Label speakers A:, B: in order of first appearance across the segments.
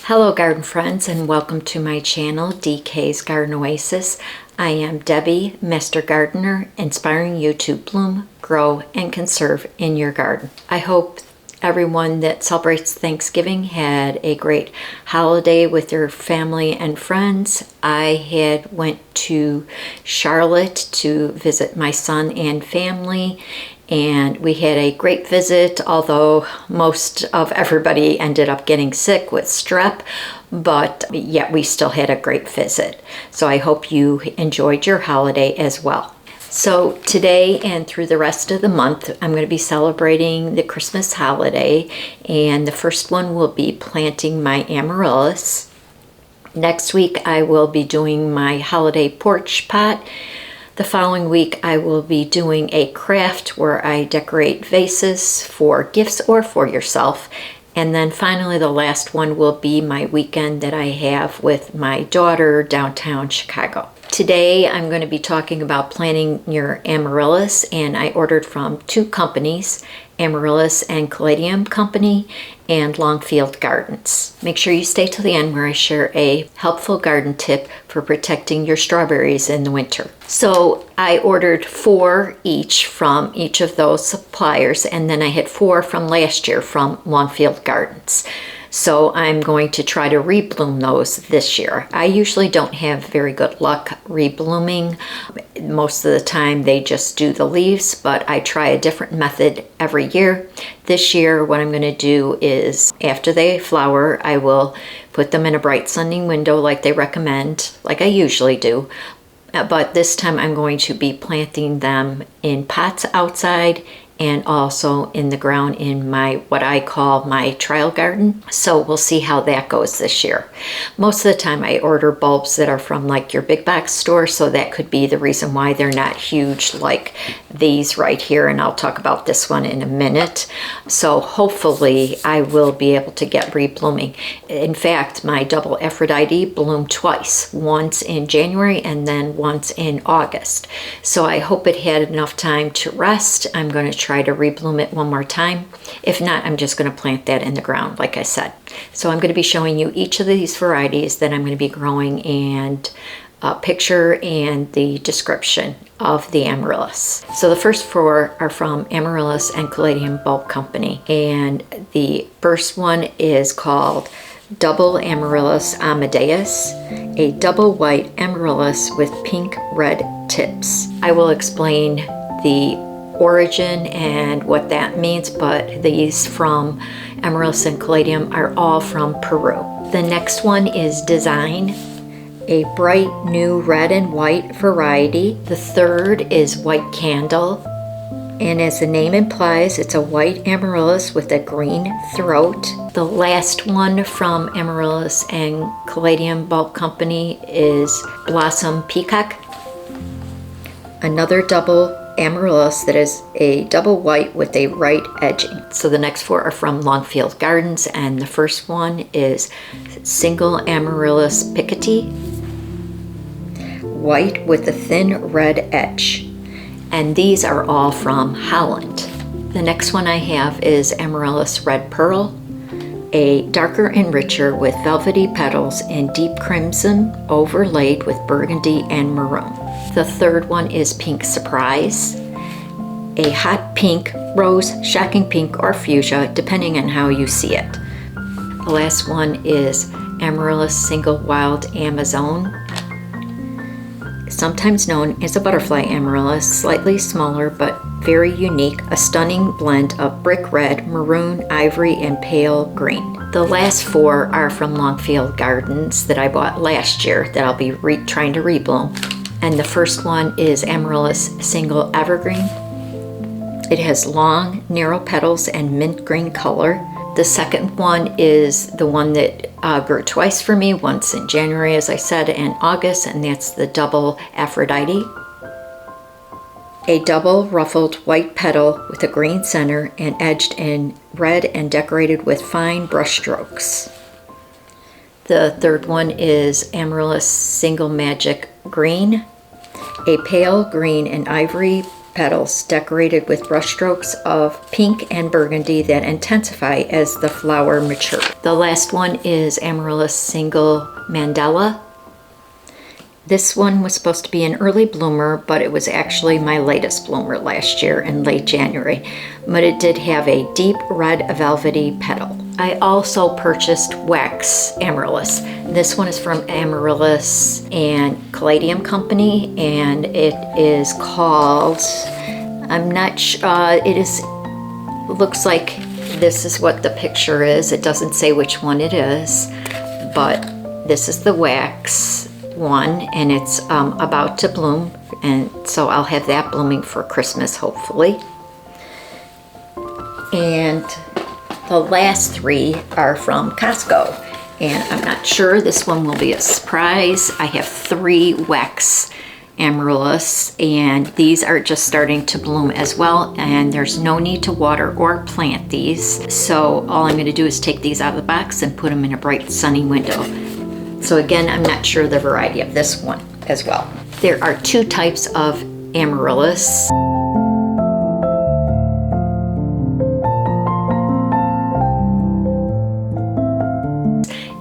A: Hello garden friends, and welcome to my channel, DK's Garden Oasis. I am Debbie, Master Gardener, inspiring you to bloom, grow, and conserve in your garden. I hope everyone that celebrates Thanksgiving had a great holiday with their family and friends. I went to Charlotte to visit my son and family, and we had a great visit, although most of everybody ended up getting sick with strep, but yet we still had a great visit. So I hope you enjoyed your holiday as well. So today and through the rest of the month, I'm going to be celebrating the Christmas holiday, and the first one will be planting my amaryllis. Next week I will be doing my holiday porch pot. The following week I will be doing a craft where I decorate vases for gifts or for yourself. And then finally the last one will be my weekend that I have with my daughter downtown Chicago. Today I'm going to be talking about planting your amaryllis, and I ordered from two companies, Amaryllis and Caladium company and Longfield Gardens. Make sure you stay till the end where I share a helpful garden tip for protecting your strawberries in the winter. So I ordered 4 each from each of those suppliers, and then I had 4 from last year from Longfield Gardens. So I'm going to try to rebloom those this year. I usually don't have very good luck reblooming. Most of the time they just do the leaves, but I try a different method every year. This year what I'm going to do is after they flower, I will put them in a bright sunny window like they recommend, like I usually do. But this time I'm going to be planting them in pots outside and also in the ground in my, what I call my trial garden. So we'll see how that goes this year. Most of the time I order bulbs that are from like your big box store, so that could be the reason why they're not huge like these right here, and I'll talk about this one in a minute. So hopefully I will be able to get reblooming. In fact, my double Aphrodite bloomed twice, once in January and then once in August. So I hope it had enough time to rest. I'm going to try to rebloom it one more time. If not, I'm just going to plant that in the ground like I said. So I'm going to be showing you each of these varieties that I'm going to be growing, and a picture and the description of the amaryllis. So the first 4 are from Amaryllis and Caladium Bulb Company, and the first one is called Double Amaryllis Amadeus, a double white amaryllis with pink red tips. I will explain the origin and what that means, but these from Amaryllis and Caladium are all from Peru. The next one is Design, a bright new red and white variety. The third is White Candle, and as the name implies, it's a white amaryllis with a green throat. The last one from Amaryllis and Caladium Bulb Company is Blossom Peacock, another double amaryllis that is a double white with a right edging. So the next 4 are from Longfield Gardens, and the first one is Single Amaryllis Picotee, white with a thin red edge. And these are all from Holland. The next one I have is Amaryllis Red Pearl, a darker and richer with velvety petals in deep crimson overlaid with burgundy and maroon. The third one is Pink Surprise, a hot pink, rose, shocking pink, or fuchsia, depending on how you see it. The last one is Amaryllis Single Wild Amazon, sometimes known as a butterfly amaryllis, slightly smaller but very unique, a stunning blend of brick red, maroon, ivory, and pale green. The last 4 are from Longfield Gardens that I bought last year that I'll be trying to rebloom. And the first one is Amaryllis Single Evergreen. It has long, narrow petals and mint green color. The second one is the one that grew twice for me, once in January, as I said, and August, and that's the Double Aphrodite. A double ruffled white petal with a green center and edged in red and decorated with fine brush strokes. The third one is Amaryllis Single Magic Green, a pale green and ivory petals decorated with brushstrokes of pink and burgundy that intensify as the flower matures. The last one is Amaryllis Single Mandala. This one was supposed to be an early bloomer, but it was actually my latest bloomer last year in late January. But it did have a deep red velvety petal. I also purchased wax amaryllis. This one is from Amaryllis and Caladium company, and it is called, I'm not sure, looks like this is what the picture is. It doesn't say which one it is, but this is the wax one, and it's about to bloom, and so I'll have that blooming for Christmas hopefully. And the last three are from Costco, and I'm not sure, this one will be a surprise. I have 3 wax amaryllis, and these are just starting to bloom as well, and there's no need to water or plant these. So all I'm going to do is take these out of the box and put them in a bright sunny window. So again, I'm not sure the variety of this one as well. There are 2 types of amaryllis.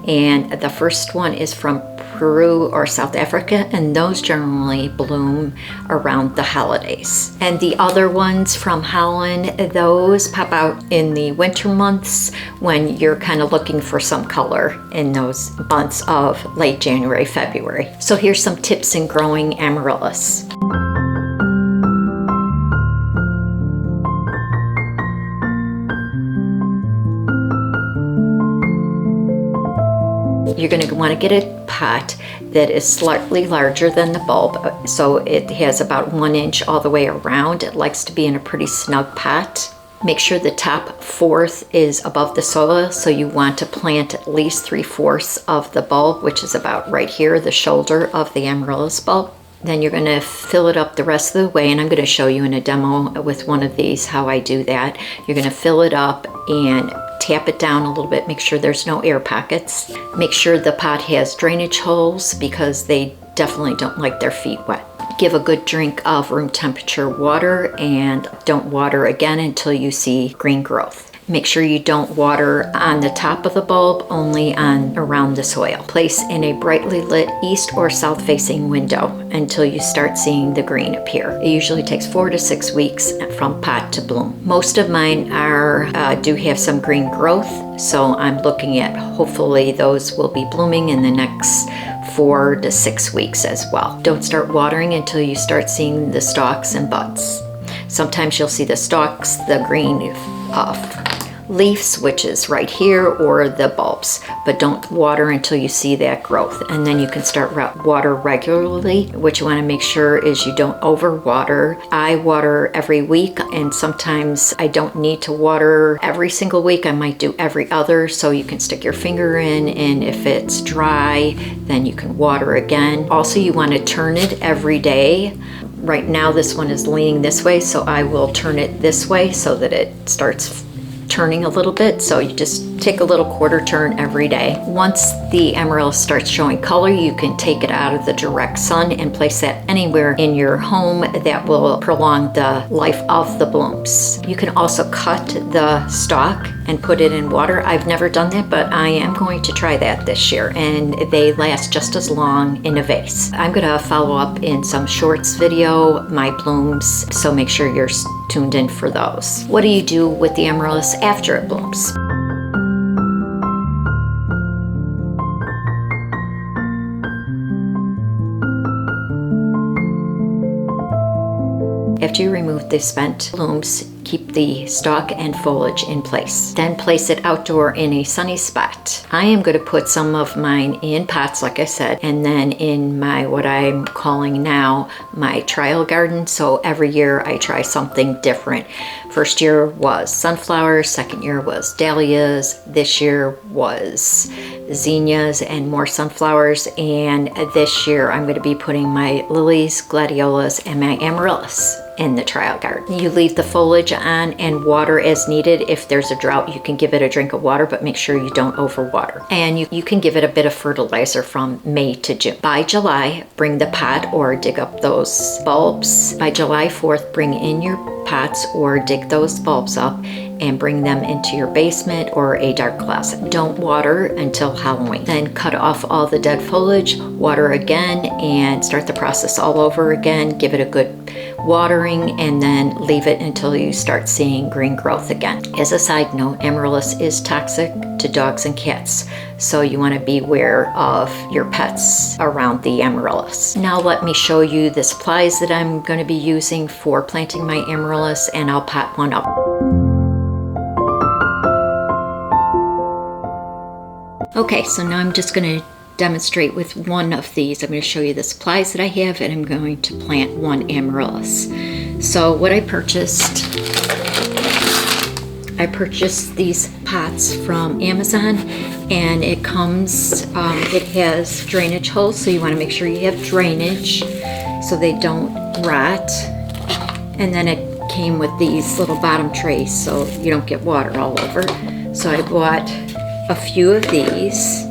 A: And the first one is from Peru or South Africa, and those generally bloom around the holidays. And the other ones from Holland, those pop out in the winter months when you're kind of looking for some color in those months of late January, February. So here's some tips in growing amaryllis. You're going to want to get a pot that is slightly larger than the bulb, so it has about 1 inch all the way around. It likes to be in a pretty snug pot. Make sure the top fourth is above the soil, so you want to plant at least 3/4 of the bulb, which is about right here, the shoulder of the amaryllis bulb. Then you're going to fill it up the rest of the way, and I'm going to show you in a demo with one of these how I do that. You're going to fill it up and tap it down a little bit, make sure there's no air pockets. Make sure the pot has drainage holes because they definitely don't like their feet wet. Give a good drink of room temperature water, and don't water again until you see green growth. Make sure you don't water on the top of the bulb, only on around the soil. Place in a brightly lit east or south facing window until you start seeing the green appear. It usually takes 4 to 6 weeks from pot to bloom. Most of mine do have some green growth, so I'm looking at hopefully those will be blooming in the next 4 to 6 weeks as well. Don't start watering until you start seeing the stalks and buds. Sometimes you'll see the stalks, the green leaves, which is right here, or the bulbs, but don't water until you see that growth, and then you can start water regularly. What you want to make sure is you don't over water. I water every week, and sometimes I don't need to water every single week. I might do every other, so you can stick your finger in, and if it's dry then you can water again. Also, you want to turn it every day. Right now this one is leaning this way, so I will turn it this way so that it starts turning a little bit. So you just take a little quarter turn every day. Once the amaryllis starts showing color, you can take it out of the direct sun and place that anywhere in your home. That will prolong the life of the blooms. You can also cut the stalk and put it in water. I've never done that, but I am going to try that this year, and they last just as long in a vase. I'm gonna follow up in some shorts video my blooms, so make sure you're tuned in for those. What do you do with the amaryllis after it blooms? After you remove the spent blooms, keep the stalk and foliage in place. Then place it outdoor in a sunny spot. I am going to put some of mine in pots, like I said, and then in my, what I'm calling now, my trial garden. So every year I try something different. First year was sunflowers, second year was dahlias, this year was zinnias and more sunflowers, and this year I'm going to be putting my lilies, gladiolas, and my amaryllis in the trial garden. You leave the foliage foliage on and water as needed. If there's a drought, you can give it a drink of water, but make sure you don't overwater. And you can give it a bit of fertilizer from May to June. By July, bring the pot or dig up those bulbs. By July 4th, bring in your pots or dig those bulbs up and bring them into your basement or a dark closet. Don't water until Halloween. Then cut off all the dead foliage, water again, and start the process all over again. Give it a good watering and then leave it until you start seeing green growth again. As a side note, amaryllis is toxic to dogs and cats, so you want to be aware of your pets around the amaryllis. Now let me show you the supplies that I'm going to be using for planting my amaryllis, and I'll pot one up. Okay, so now I'm just going to demonstrate with one of these. I'm going to show you the supplies that I have, and I'm going to plant one amaryllis. So what I purchased these pots from Amazon, and it comes, it has drainage holes, so you want to make sure you have drainage so they don't rot. And then it came with these little bottom trays so you don't get water all over. So I bought a few of these.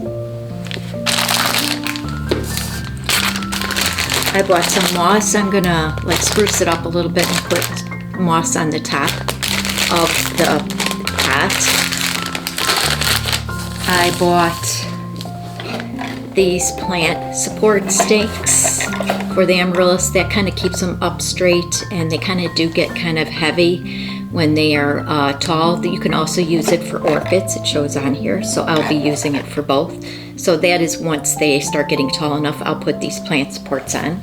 A: I bought some moss. I'm gonna like spruce it up a little bit and put moss on the top of the pot. I bought these plant support stakes for the amaryllis. That kind of keeps them up straight, and they kind of do get kind of heavy when they are tall. You can also use it for orchids. It shows on here, so I'll be using it for both. So that is once they start getting tall enough, I'll put these plant supports on.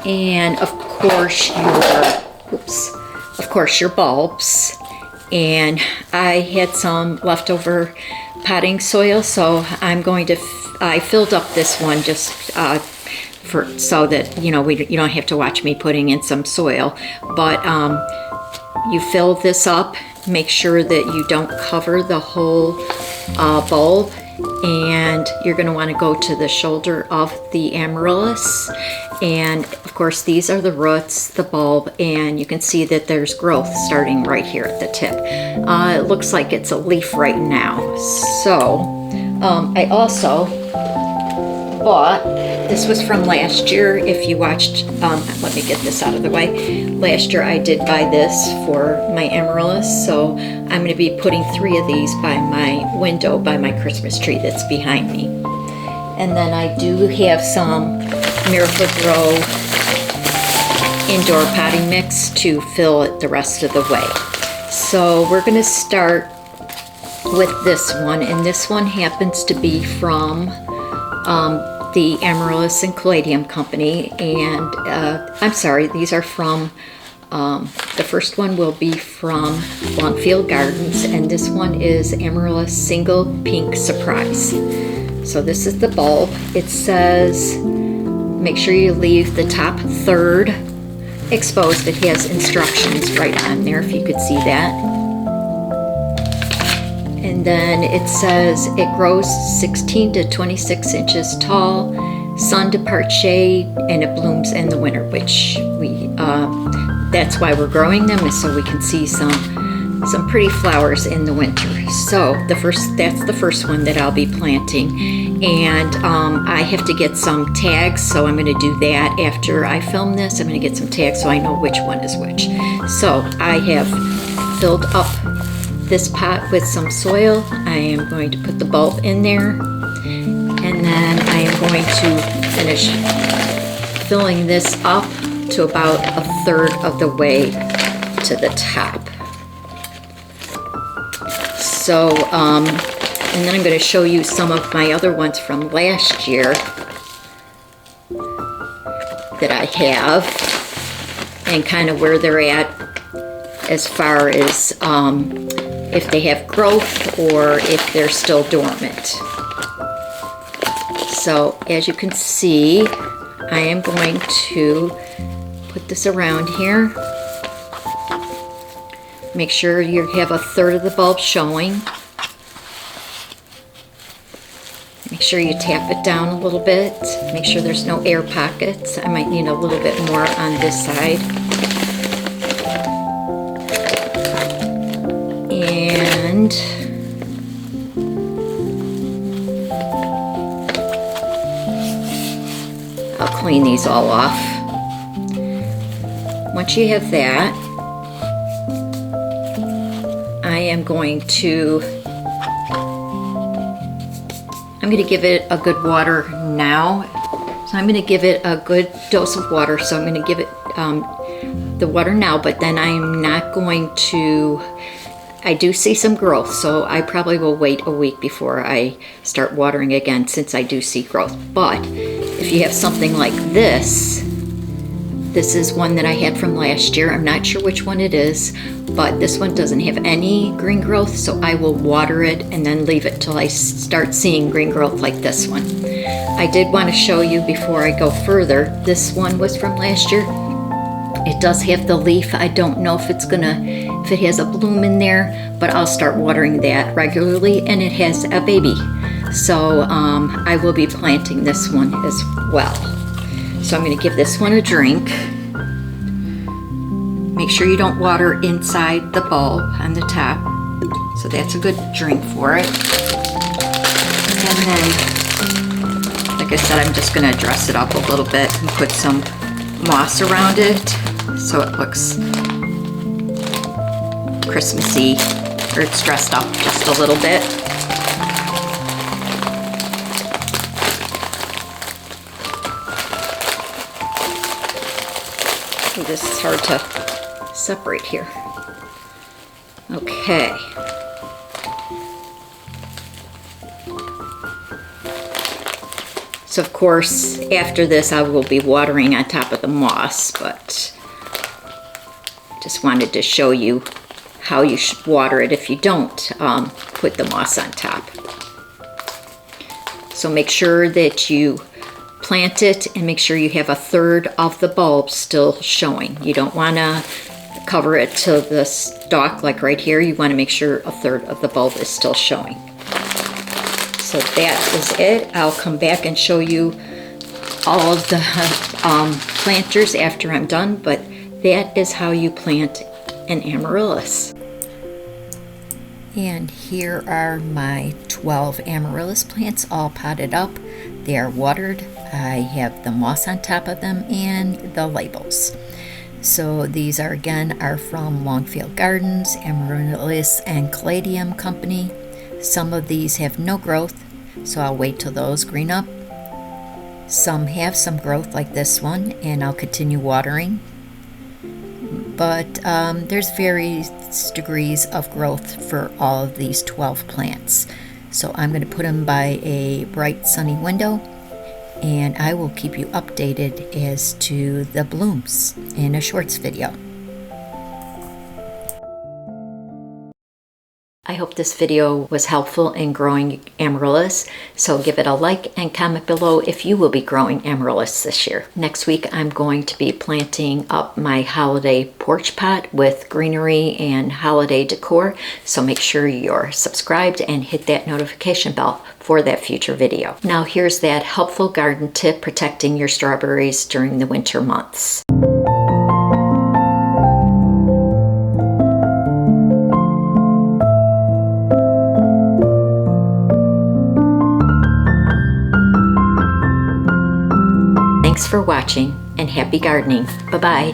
A: And of course your bulbs. And I had some leftover potting soil, so I'm going to, I filled up this one just so that, you know, you don't have to watch me putting in some soil. But you fill this up, make sure that you don't cover the whole bulb, and you're going to want to go to the shoulder of the amaryllis. And of course these are the roots, the bulb, and you can see that there's growth starting right here at the tip. It looks like it's a leaf right now. So I also bought, this was from last year. If you watched, let me get this out of the way. Last year I did buy this for my amaryllis, so I'm going to be putting 3 of these by my window, by my Christmas tree that's behind me. And then I do have some Miracle-Gro indoor potting mix to fill it the rest of the way. So we're going to start with this one, and this one happens to be from the Amaryllis and Caladium company, and I'm sorry, these are from, the first one will be from Longfield Gardens, and this one is Amaryllis Single Pink Surprise. So this is the bulb. It says, make sure you leave the top third exposed. It has instructions right on there, if you could see that. And then it says it grows 16 to 26 inches tall, sun to part shade, and it blooms in the winter, which that's why we're growing them, is so we can see some pretty flowers in the winter. So that's the first one that I'll be planting, and I have to get some tags, so I'm going to do that after I film this. I'm going to get some tags so I know which one is which. So I have filled up this pot with some soil. I am going to put the bulb in there, and then I am going to finish filling this up to about 1/3 of the way to the top. So, and then I'm going to show you some of my other ones from last year that I have, and kind of where they're at as far as if they have growth or if they're still dormant. So as you can see, I am going to put this around here. Make sure you have 1/3 of the bulb showing. Make sure you tap it down a little bit. Make sure there's no air pockets. I might need a little bit more on this side. And I'll clean these all off. Once you have that, I am going to give it a good water now. So I'm going to give it a good dose of water. So I'm going to give it the water now, but then I'm not going to, I do see some growth, so I probably will wait a week before I start watering again since I do see growth. But if you have something like this is one that I had from last year. I'm not sure which one it is, but this one doesn't have any green growth, so I will water it and then leave it till I start seeing green growth like this one. I did want to show you before I go further, this one was from last year. It does have the leaf. I don't know if it has a bloom in there, but I'll start watering that regularly, and it has a baby. So I will be planting this one as well. So I'm going to give this one a drink. Make sure you don't water inside the bulb on the top. So that's a good drink for it. And then, like I said, I'm just going to dress it up a little bit and put some moss around it so it looks Christmassy, or it's dressed up just a little bit. This is hard to separate here. Okay. So of course, after this I will be watering on top of the moss, but just wanted to show you how you should water it if you don't put the moss on top. So make sure that you plant it and make sure you have a third of the bulb still showing. You don't want to cover it to the stalk like right here. You want to make sure a third of the bulb is still showing. So that is it. I'll come back and show you all of the planters after I'm done, but that is how you plant an amaryllis. And here are my 12 amaryllis plants all potted up. They are watered. I have the moss on top of them and the labels. So these are from Longfield Gardens, Amaryllis and Caladium company. Some of these have no growth, so I'll wait till those green up. Some have some growth like this one, and I'll continue watering. But there's various degrees of growth for all of these 12 plants. So I'm going to put them by a bright sunny window, and I will keep you updated as to the blooms in a shorts video. I hope this video was helpful in growing amaryllis, so give it a like and comment below if you will be growing amaryllis this year. Next week I'm going to be planting up my holiday porch pot with greenery and holiday decor, so make sure you're subscribed and hit that notification bell for that future video. Now here's that helpful garden tip protecting your strawberries during the winter months. Thanks for watching and happy gardening. Bye-bye.